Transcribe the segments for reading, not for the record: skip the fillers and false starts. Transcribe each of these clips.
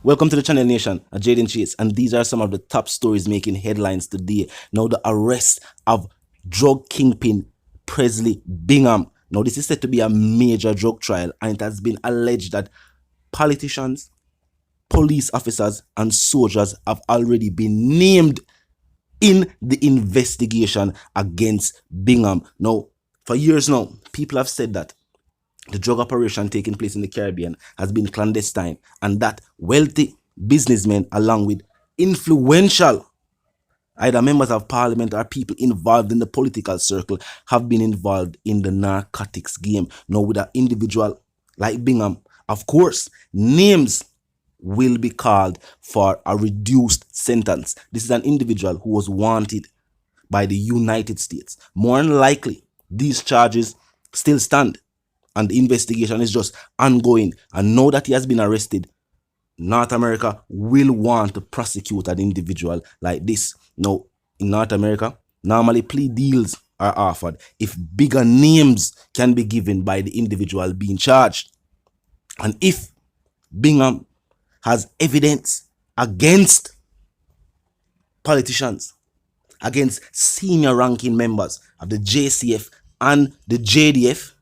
Welcome to the Channel Nation, I'm Jaden Chase, and these are some of the top stories making headlines today. Now, the arrest of drug kingpin Presley Bingham. Now, this is said to be a major drug trial, and it has been alleged that politicians, police officers, and soldiers have already been named in the investigation against Bingham. Now, for years now, people have said that the drug operation taking place in the Caribbean has been clandestine, and that wealthy businessmen, along with influential either members of parliament or people involved in the political circle, have been involved in the narcotics game. Now, with an individual like Bingham, of course, names will be called for a reduced sentence. This is an individual who was wanted by the United States. More than likely, these charges still stand, and the investigation is just ongoing. And now that he has been arrested, North America will want to prosecute an individual like this. Now, in North America, normally plea deals are offered if bigger names can be given by the individual being charged. And if Bingham has evidence against politicians, against senior ranking members of the JCF and the JDF,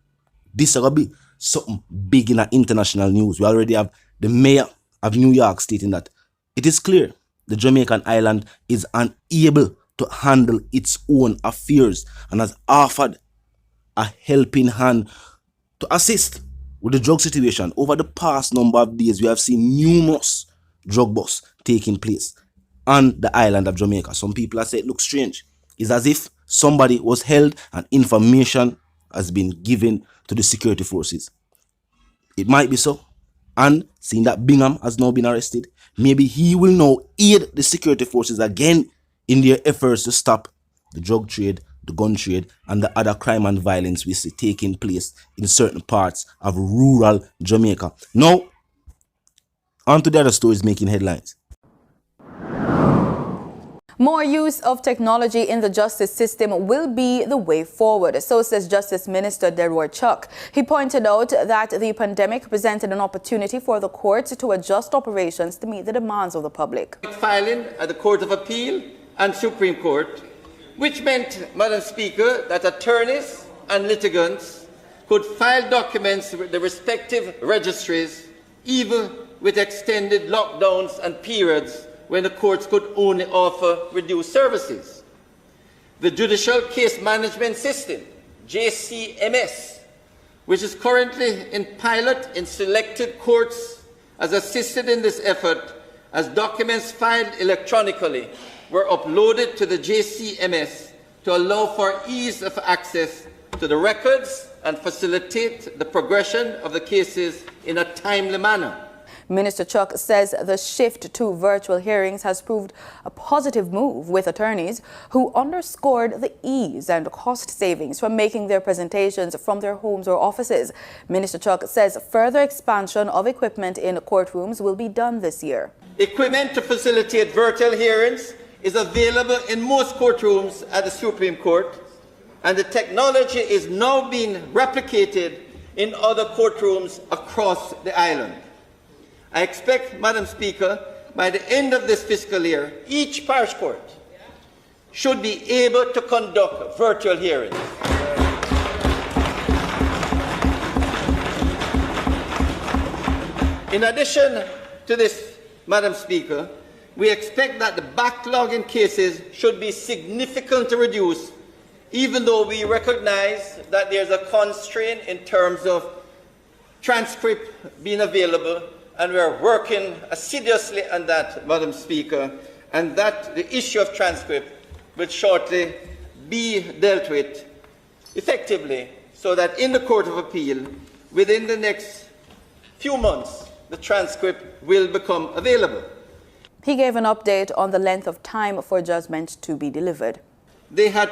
this is going to be something big in the international news. We already have the mayor of New York stating that it is clear the Jamaican island is unable to handle its own affairs and has offered a helping hand to assist with the drug situation. Over the past number of days, we have seen numerous drug busts taking place on the island of Jamaica. Some people have said it looks strange. It's as if somebody was held and information has been given to the security forces. It might be so. And seeing that Bingham has now been arrested, maybe he will now aid the security forces again in their efforts to stop the drug trade, the gun trade, and the other crime and violence we see taking place in certain parts of rural Jamaica. Now, on to the other stories making headlines. More use of technology in the justice system will be the way forward, so says Justice Minister Drvg. He pointed out that the pandemic presented an opportunity for the courts to adjust operations to meet the demands of the public. Filing at the Court of Appeal and Supreme Court, which meant, Madam Speaker, that attorneys and litigants could file documents with the respective registries, even with extended lockdowns and periods when the courts could only offer reduced services. The Judicial Case Management System, JCMS, which is currently in pilot in selected courts, has assisted in this effort as documents filed electronically were uploaded to the JCMS to allow for ease of access to the records and facilitate the progression of the cases in a timely manner. Minister Chuck says the shift to virtual hearings has proved a positive move, with attorneys who underscored the ease and cost savings from making their presentations from their homes or offices. Minister Chuck says further expansion of equipment in courtrooms will be done this year. Equipment to facilitate virtual hearings is available in most courtrooms at the Supreme Court, and the technology is now being replicated in other courtrooms across the island. I expect, Madam Speaker, by the end of this fiscal year, each parish court should be able to conduct virtual hearings. In addition to this, Madam Speaker, we expect that the backlog in cases should be significantly reduced, even though we recognize that there's a constraint in terms of transcript being available. And we are working assiduously on that, Madam Speaker, and that the issue of transcript will shortly be dealt with effectively, so that in the Court of Appeal, within the next few months, the transcript will become available. He gave an update on the length of time for judgment to be delivered. They had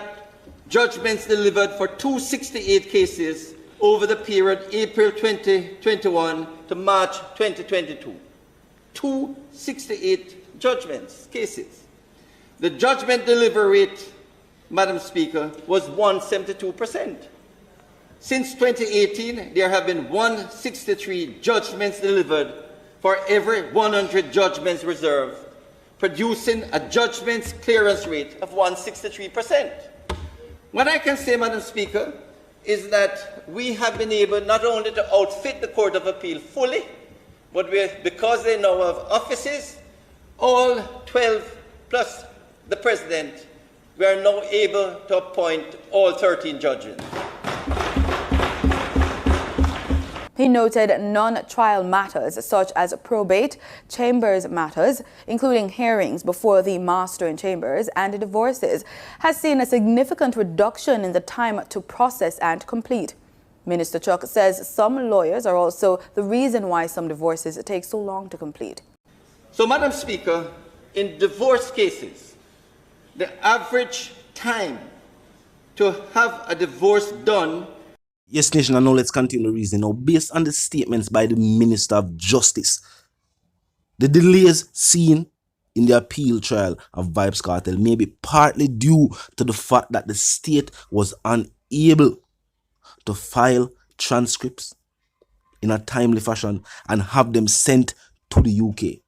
judgments delivered for 268 cases over the period April 2021 to March 2022. 268 judgments, cases. The judgment delivery rate, Madam Speaker, was 172%. Since 2018, there have been 163 judgments delivered for every 100 judgments reserved, producing a judgments clearance rate of 163%. What I can say, Madam Speaker, is that we have been able not only to outfit the Court of Appeal fully, but because they now have offices, all 12 plus the President, we are now able to appoint all 13 judges. He noted non-trial matters such as probate, chambers matters, including hearings before the master in chambers and divorces, has seen a significant reduction in the time to process and complete. Minister Chuck says some lawyers are also the reason why some divorces take so long to complete. So, Madam Speaker, in divorce cases, the average time to have a divorce done. Yes, nation, and now let's continue the reason. Now, based on the statements by the Minister of Justice, the delays seen in the appeal trial of Vybz Kartel may be partly due to the fact that the state was unable to file transcripts in a timely fashion and have them sent to the UK,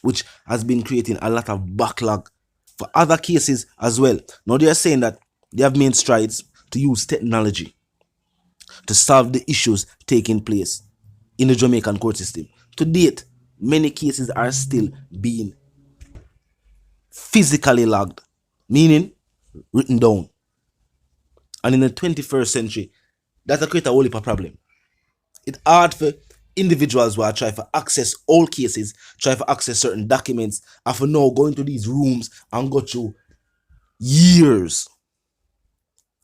which has been creating a lot of backlog for other cases as well. Now they are saying that they have made strides to use technology to solve the issues taking place in the Jamaican court system. To date, many cases are still being physically logged, meaning written down. And in the 21st century, that's create a whole heap of problem. It's hard for individuals who are trying to access all cases, try to access certain documents, and for now go into these rooms and go through years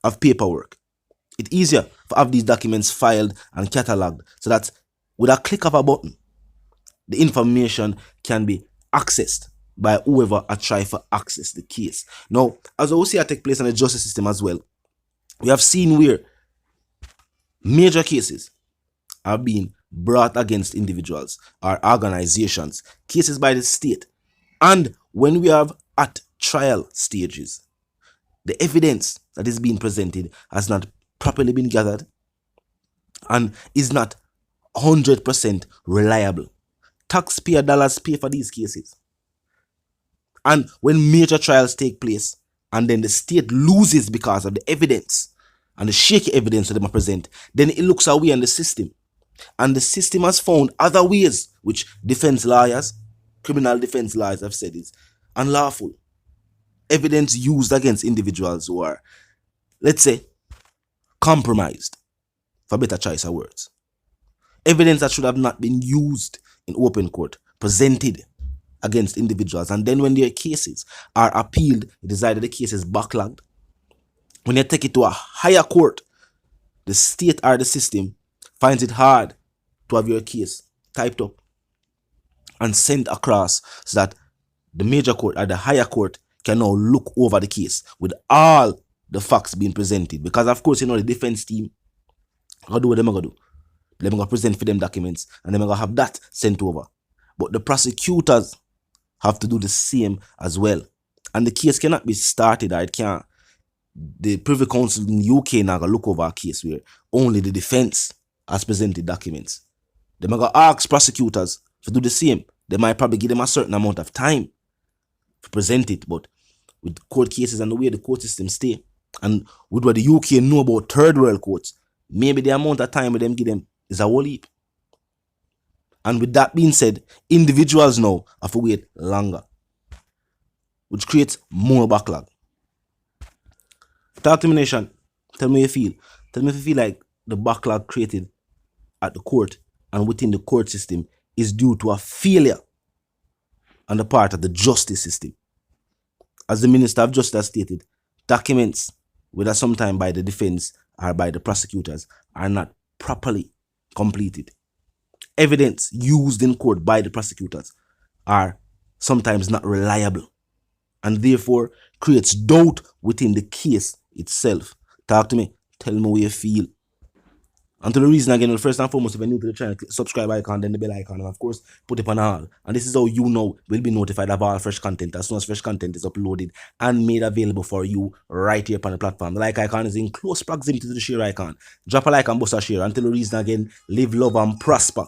of paperwork. It's easier to have these documents filed and catalogued so that with a click of a button, the information can be accessed by whoever are trying to access the case. Now, as we see it take place in the justice system as well, we have seen where major cases are being brought against individuals or organizations, cases by the state. And when we have at trial stages, the evidence that is being presented has not properly been gathered and is not 100% reliable. Taxpayer dollars pay for these cases. And when major trials take place and then the state loses because of the evidence and the shaky evidence that they present, then it looks away on the system. And the system has found other ways which defense lawyers, criminal defense lawyers have said is unlawful. Evidence used against individuals who are, let's say, compromised, for better choice of words. Evidence that should have not been used in open court, presented against individuals. And then when their cases are appealed, it is either the case is backlogged. When you take it to a higher court, the state or the system finds it hard to have your case typed up and sent across so that the major court or the higher court can now look over the case with all the facts being presented. Because of course, you know, the defense team gonna do what they're gonna do. They're gonna present for them documents and they're gonna have that sent over. But the prosecutors have to do the same as well. And the case cannot be started, or it can't. The Privy Council in the UK now gonna look over a case where only the defense has presented documents. They're gonna ask prosecutors to do the same. They might probably give them a certain amount of time to present it, but with court cases and the way the court system stay, and with what the UK know about third world courts, maybe the amount of time with them give them is a whole heap. And with that being said, individuals now have to wait longer, which creates more backlog. Talk to me, nation. Tell me how you feel. Tell me if you feel like the backlog created at the court and within the court system is due to a failure on the part of the justice system. As the Minister of Justice stated, documents, whether sometime by the defense or by the prosecutors, are not properly completed. Evidence used in court by the prosecutors are sometimes not reliable and therefore creates doubt within the case itself. Talk to me. Tell me how you feel. And to the reason again, well, first and foremost, if you're new to the channel, click subscribe icon, then the bell icon, and of course, put it on all. And this is how you know will be notified of all fresh content as soon as fresh content is uploaded and made available for you right here on the platform. The like icon is in close proximity to the share icon. Drop a like and bust a share. Until the reason again, live, love, and prosper.